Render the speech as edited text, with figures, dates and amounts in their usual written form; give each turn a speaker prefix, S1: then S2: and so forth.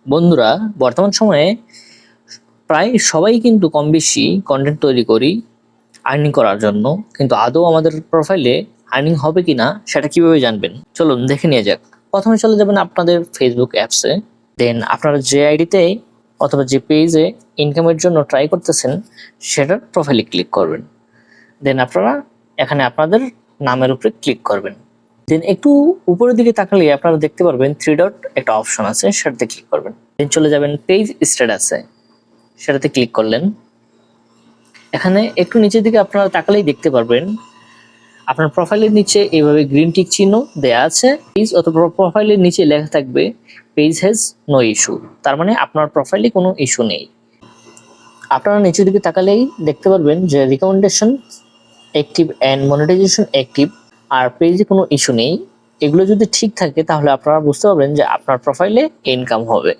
S1: বন্ধুরা, বর্তমান সময়ে প্রায় সবাই কিন্তু কম বেশি কন্টেন্ট তৈরি করি আর্নিং করার জন্য, কিন্তু আদৌ আমাদের প্রোফাইলে আর্নিং হবে কিনা সেটা কিভাবে জানবেন, চলুন দেখে নিয়ে যাক। প্রথমে চলে যাবেন আপনাদের ফেসবুক অ্যাপসে। দেন আপনারা যে আইডিতে অথবা যে পেজে ইনকামের জন্য ট্রাই করতেছেন সেটার প্রোফাইলে ক্লিক করবেন। দেন আপনারা এখানে আপনাদের নামের উপরে ক্লিক করবেন। দেন একটু উপরের দিকে তাকালে আপনারা দেখতে পারবেন 3 ডট একটা অপশন আছে, সেটাতে ক্লিক করবেন। দেন চলে যাবেন পেজ স্ট্যাটাসে, সেটাতে ক্লিক করলেন। এখানে একটু নিচের দিকে আপনারা তাকালেই দেখতে পারবেন আপনার প্রোফাইলের নিচে এইভাবে গ্রিন টিক চিহ্ন দেয়া আছে। পেজ অথবা প্রোফাইলের নিচে লেখা থাকবে পেজ হ্যাজ নো ইস্যু, তার মানে আপনার প্রোফাইলে কোনো ইস্যু নেই। আপনারা নিচের দিকে তাকালেই দেখতে পারবেন যে recommendation active and monetization active, আর পেজে কোনো ইস্যু নেই। এগুলো যদি ঠিক থাকে তাহলে আপনারা বুঝতে পারবেন যে আপনার প্রোফাইলে ইনকাম হবে।